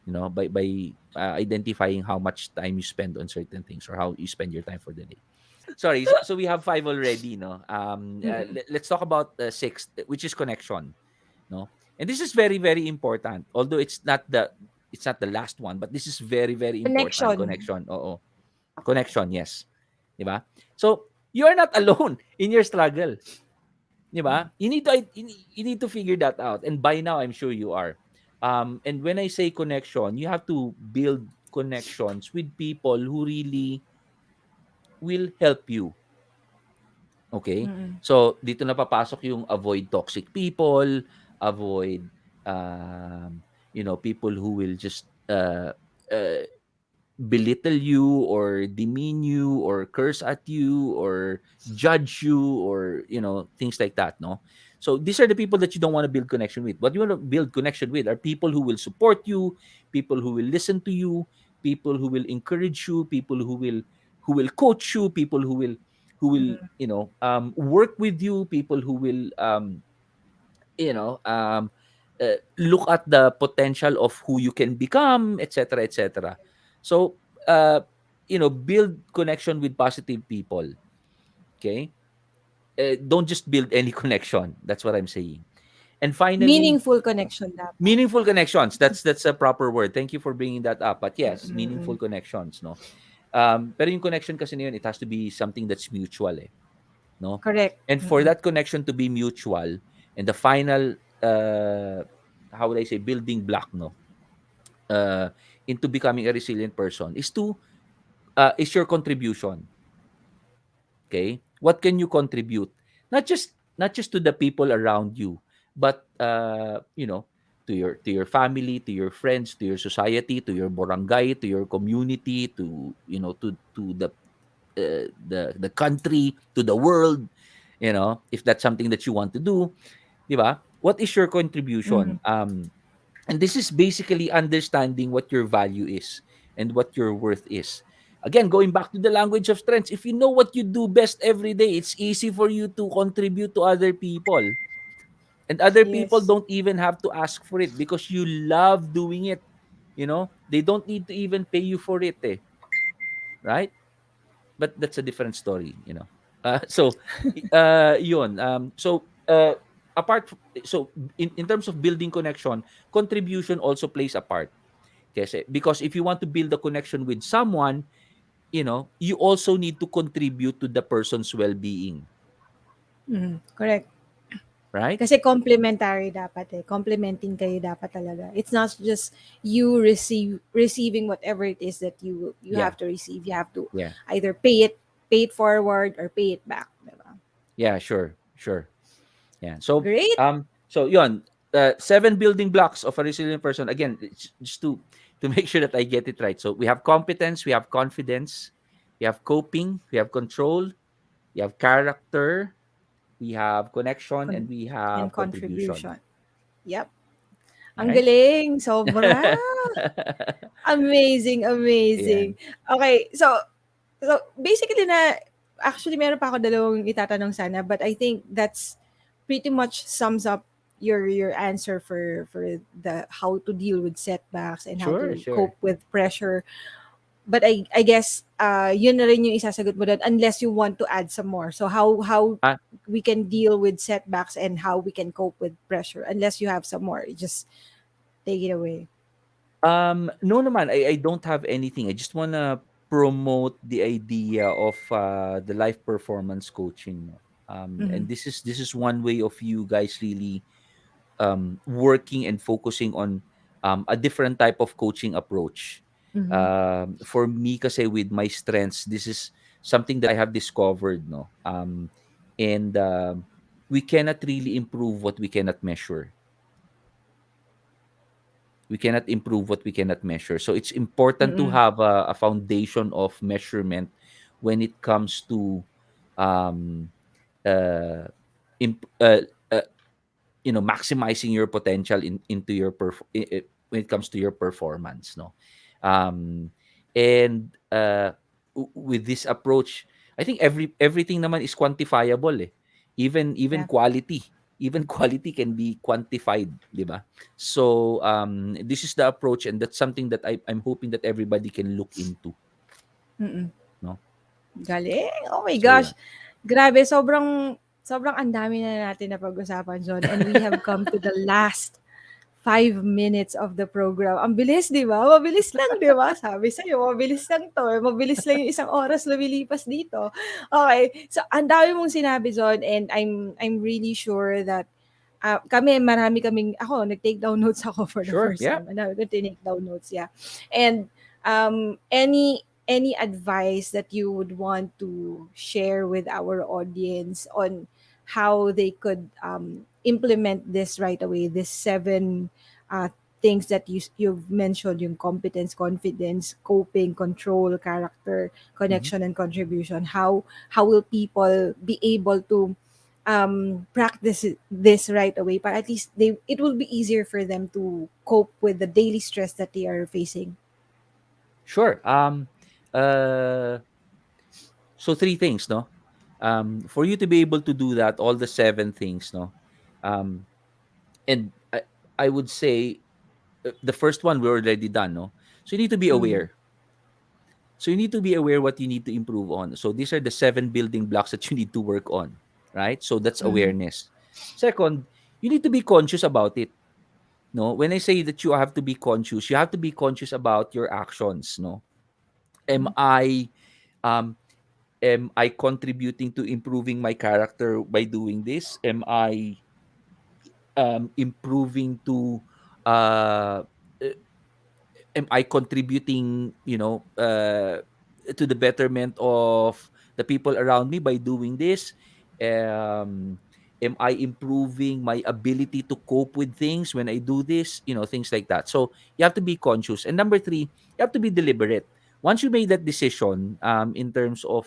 By identifying how much time you spend on certain things or how you spend your time for the day. Sorry, so we have five already, no. Mm. Let's talk about the sixth, which is connection, no. And this is very very important. Although it's not the last one, but this is very very important. Connection. Connection, oo. Connection, yes. 'Di ba? So, you are not alone in your struggle, 'di ba? You need to figure that out, and by now I'm sure you are. And when I say connection, you have to build connections with people who really will help you. Okay? Mm. So, dito na papasok yung avoid toxic people, avoid people who will just uh, belittle you or demean you or curse at you or judge you or things like that, no. So these are the people that you don't want to build connection with. What you want to build connection with are people who will support you, people who will listen to you, people who will encourage you, people who will coach you, people who will Mm. work with you, people who will you know um look at the potential of who you can become, etc., etc. So uh build connection with positive people. Okay. Don't just build any connection, that's what I'm saying. And finally, Meaningful connection dapat. meaningful connections, that's a proper word. Thank you for bringing that up. But yes, meaningful Mm. connections, no. Pero yung connection kasi na yun, it has to be something that's mutual, eh, no. Correct. And for Mm. that connection to be mutual, and the final how would I say building block, no, uh into becoming a resilient person is your contribution. Okay, what can you contribute, not just to the people around you, but to your family, to your friends, to your society, to your barangay, to your community, to the country, to the world, if that's something that you want to do, 'di ba? What is your contribution? Mm. And this is basically understanding what your value is and what your worth is. Again, going back to the language of strengths, if you know what you do best every day, it's easy for you to contribute to other people. And other people Yes. don't even have to ask for it because you love doing it. They don't need to even pay you for it, eh, right? But that's a different story. So yun. Apart so in terms of building connection, contribution also plays a part. Kasi because if you want to build a connection with someone, you also need to contribute to the person's well-being, Mm. Correct. right? Kasi complementary dapat eh. Complementing kayo dapat talaga. It's not just you receiving whatever it is that you Yeah, have to receive. You have to yeah, either pay it forward or pay it back. Diba? yeah. Sure, sure. Yeah. So, Great. yon, seven building blocks of a resilient person. Again, it's just to make sure that I get it right. So we have competence, we have confidence, we have coping, we have control, we have character, we have connection, and Con- we and have contribution. contribution. Yep. Ang Right? galing. Sobra. Amazing, Yeah. amazing. Okay, so basically actually meron pa ako dalawang itatanong sana, but I think that's pretty much sums up your answer for the how to deal with setbacks and how Sure, to sure. cope with pressure. But I guess yun na rin yung isasagot mo doon unless you want to add some more. So how Uh, we can deal with setbacks and how we can cope with pressure unless you have some more. Just take it away. no naman, I don't have anything. I just wanna promote the idea of the life performance coaching. No? Mm-hmm. And this is one way of you guys really working and focusing on a different type of coaching approach. Mm-hmm. For me, kasi with my strengths, this is something that I have discovered. No, and we cannot really improve what we cannot measure. We cannot improve what we cannot measure. So it's important to Mm-mm. have a foundation of measurement when it comes to um, uh, imp- uh, uh, maximizing your potential into your when it comes to your performance, no. um and with this approach, I think everything naman is quantifiable, eh. Even Yeah. quality, even quality can be quantified, di ba? So this is the approach, and that's something that I'm hoping that everybody can look into, Mm-mm. no. Galing. Oh my So gosh. yeah. Grabe, sobrang ang dami na natin na pag-usapan, John. And we have come to the last 5 minutes of the program. Ang bilis, di ba? Mabilis lang, di ba? Sabi sa'yo, mabilis lang to. Mabilis lang yung isang oras lumilipas dito. Okay. So, ang dami mong sinabi, John, and I'm really sure that marami kaming, ako, nag-take down notes ako for the Sure. first Yeah. time. Ang dami ko tinake down notes, yeah. And any advice that you would want to share with our audience on how they could implement this right away, this seven things that you've mentioned, yung competence, confidence, coping, control, character, Hmm. connection, and contribution. How will people be able to practice this right away, but at least it will be easier for them to cope with the daily stress that they are facing. Sure. Uh So three things, no? For you to be able to do that, all the seven things, no? Um, and I would say the first one we already done, no? So you need to be Mm-hmm. aware. So you need to be aware what you need to improve on. So these are the seven building blocks that you need to work on, right? So that's Mm-hmm. awareness. Second, you need to be conscious about it. No, when I say that you have to be conscious, you have to be conscious about your actions. No, am I um am I contributing to improving my character by doing this? Am I improving to uh am I contributing, to the betterment of the people around me by doing this? Um, am I improving my ability to cope with things when I do this? Things like that. So you have to be conscious. And number three, you have to be deliberate. Once you made that decision, in terms of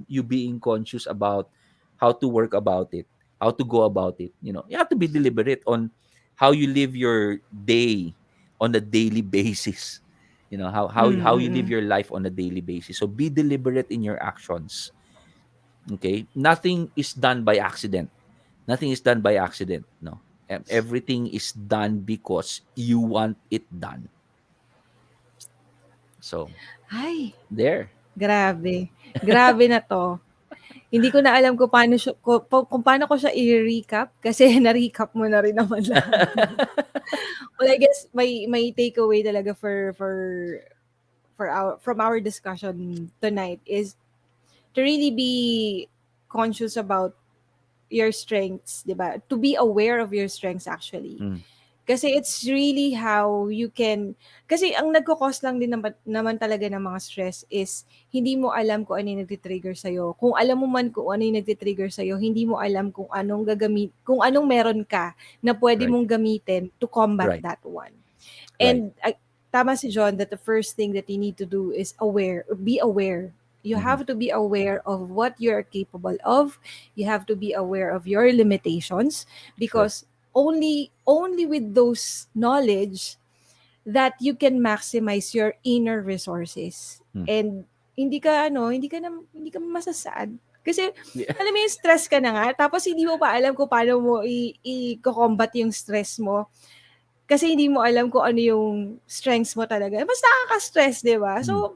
you being conscious about how to work about it, how to go about it, you have to be deliberate on how you live your day on a daily basis. How you live Mm-hmm. your life on a daily basis. So be deliberate in your actions. Okay, nothing is done by accident. Nothing is done by accident. No. Everything is done because you want it done. So Ay, there. grabe. Grabe na to. Hindi ko na alam kung kung paano ko siya i-recap kasi na-recap mo na rin naman lahat. Well, I guess my takeaway talaga for our from our discussion tonight is to really be conscious about your strengths, 'di ba? To be aware of your strengths actually. Mm. Kasi it's really how you can, kasi ang nagko-cause lang din naman talaga ng mga stress is hindi mo alam kung ano yung nagti-trigger sa'yo. Kung alam mo man kung ano yung nagti-trigger sa'yo, hindi mo alam kung anong meron ka na pwede Right. mong gamitin to combat Right. that one. Right. And tama si John that the first thing that you need to do is be aware. You Mm-hmm. have to be aware of what you're capable of. You have to be aware of your limitations, Sure. because only with those knowledge that you can maximize your inner resources. Mm. And hindi ka masasad. Kasi Yeah. alam mo yung stress ka na nga, tapos hindi mo pa alam kung paano mo i-combat yung stress mo kasi hindi mo alam kung ano yung strengths mo talaga. Mas nakaka-stress, 'di ba? Mm. So,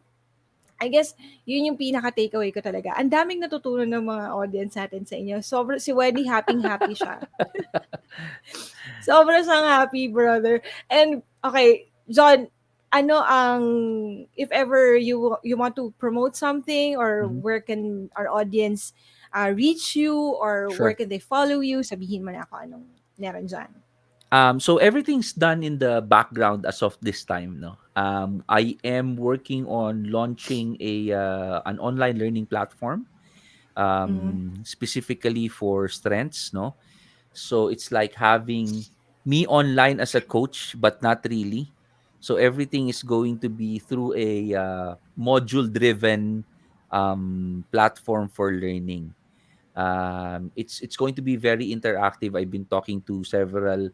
I guess yun yung pinaka-takeaway ko talaga. Ang daming natutunan ng mga audience natin sa inyo. Sobrang si Wendy happy siya. Sobrang siyang happy, brother. And okay, John, ano ang if ever you want to promote something, or Mm-hmm. where can our audience reach you, or where Sure. can they follow you? Sabihin mo na ako anong meron dyan. So everything's done in the background as of this time, no. I am working on launching an online learning platform, Mm-hmm. specifically for strengths, no. So it's like having me online as a coach, but not really. So everything is going to be through a module-driven platform for learning. It's going to be very interactive. I've been talking to several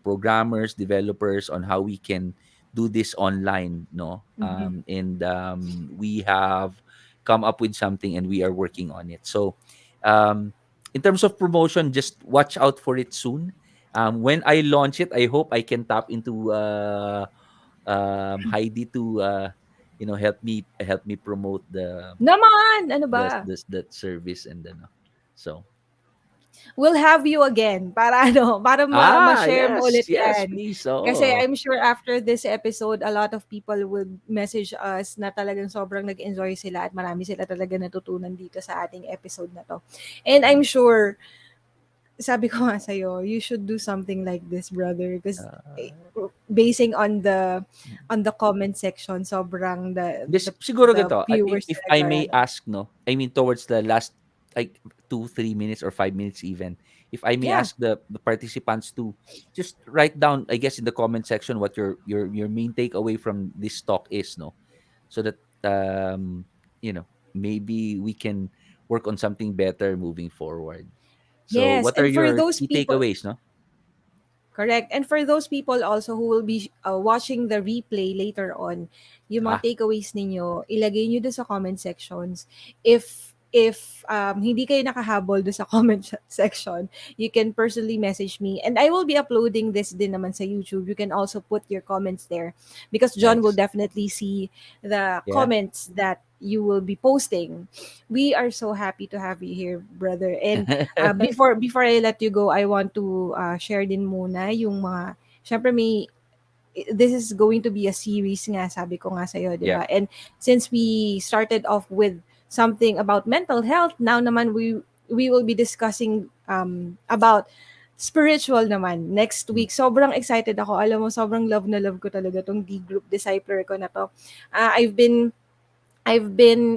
programmers, developers on how we can do this online, no? Mm-hmm. And we have come up with something, and we are working on it. So, um, in terms of promotion, just watch out for it soon. When I launch it, I hope I can tap into Heidi to help me promote Naman! Ano ba? that service, and so. We'll have you again para para ma-share mo Yes, ulit yes, 'yan. please. Kasi Oo. I'm sure after this episode, a lot of people would message us na talagang sobrang nag-enjoy sila at marami sila talaga natutunan dito sa ating episode na 'to. And I'm Mm. sure, sabi ko nga sa'yo, you should do something like this, brother, because Ah, basing on the comment section, sobrang this siguro the ganito, viewers if I talaga may ask, no, I mean towards the last like 2-3 minutes or 5 minutes even, if I may yeah. ask the participants to just write down, I guess, in the comment section what your main takeaway from this talk is, no, so that maybe we can work on something better moving forward. So, Yes, what are and for your those key people, takeaways, no? correct. And for those people also who will be watching the replay later on, yung mga Ah, takeaways ninyo, ilagay nyo doon sa comment sections. If hindi kayo nakahabol doon sa section, you can personally message me. And I will be uploading this din naman sa YouTube. You can also put your comments there, because John will nice. definitely see the Yeah. comments that you will be posting. We are so happy to have you here, brother. And before I let you go, I want to share din muna yung mga, syempre this is going to be a series nga, sabi ko nga sa'yo, di Yep. ba? And since we started off with something about mental health, now naman we will be discussing about spiritual naman next Mm. week. Sobrang excited ako. Alam mo, sobrang love na love ko talaga tong D-group discipler ko na to. I've been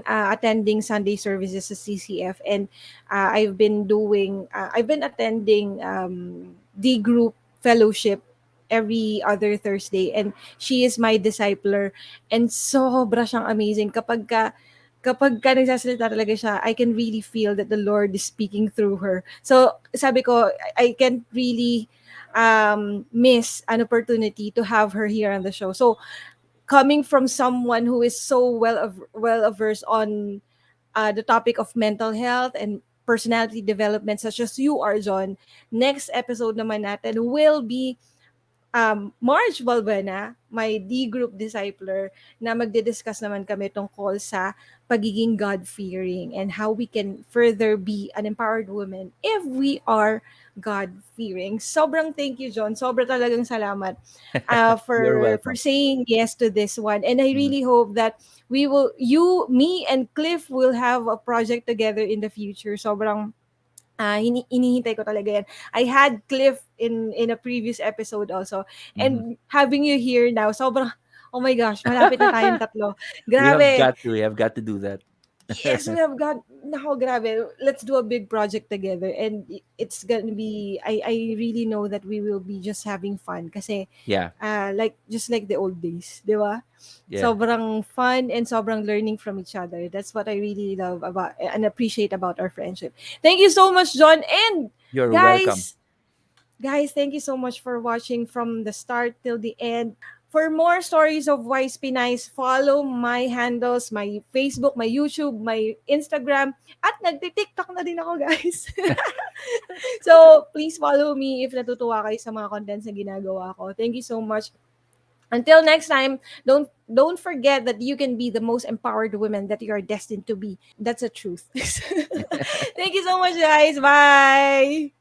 attending Sunday services sa CCF, and I've been attending D group fellowship every other Thursday, and she is my discipler, and sobra siyang amazing kapag ka nagsasalita talaga siya. I can really feel that the Lord is speaking through her. So sabi ko, I can't really miss an opportunity to have her here on the show. So coming from someone who is so well averse on the topic of mental health and personality development, such as you are, John, next episode naman natin will be March Balbena, my D group discipler, na magdi-discuss naman kami tungkol sa pagiging God-fearing and how we can further be an empowered woman if we are God-fearing. Sobrang thank you, John. Sobra talagang salamat You're for welcome. saying yes to this one. And I Mhm. really hope that me and Cliff will have a project together in the future. Sobrang Inihintay ko talaga yan. I had Cliff in a previous episode also. Mhm. And having you here now, sobrang, oh my gosh, malapit na tayong tatlo. We Grabe. have got to. We have got to do that. Yes, we have got, nako, grabe. Let's do a big project together. And it's gonna be, I really know that we will be just having fun. Kasi, Yeah. like, just like the old days, di ba? Yeah. Sobrang fun and sobrang learning from each other. That's what I really love about and appreciate about our friendship. Thank you so much, John. And You're welcome. guys, thank you so much for watching from the start till the end. For more stories of Wise Pinays, follow my handles, my Facebook, my YouTube, my Instagram, at nagti-TikTok na din ako, guys. So, please follow me if natutuwa kayo sa mga contents na ginagawa ko. Thank you so much. Until next time, don't forget that you can be the most empowered woman that you are destined to be. That's the truth. Thank you so much, guys. Bye.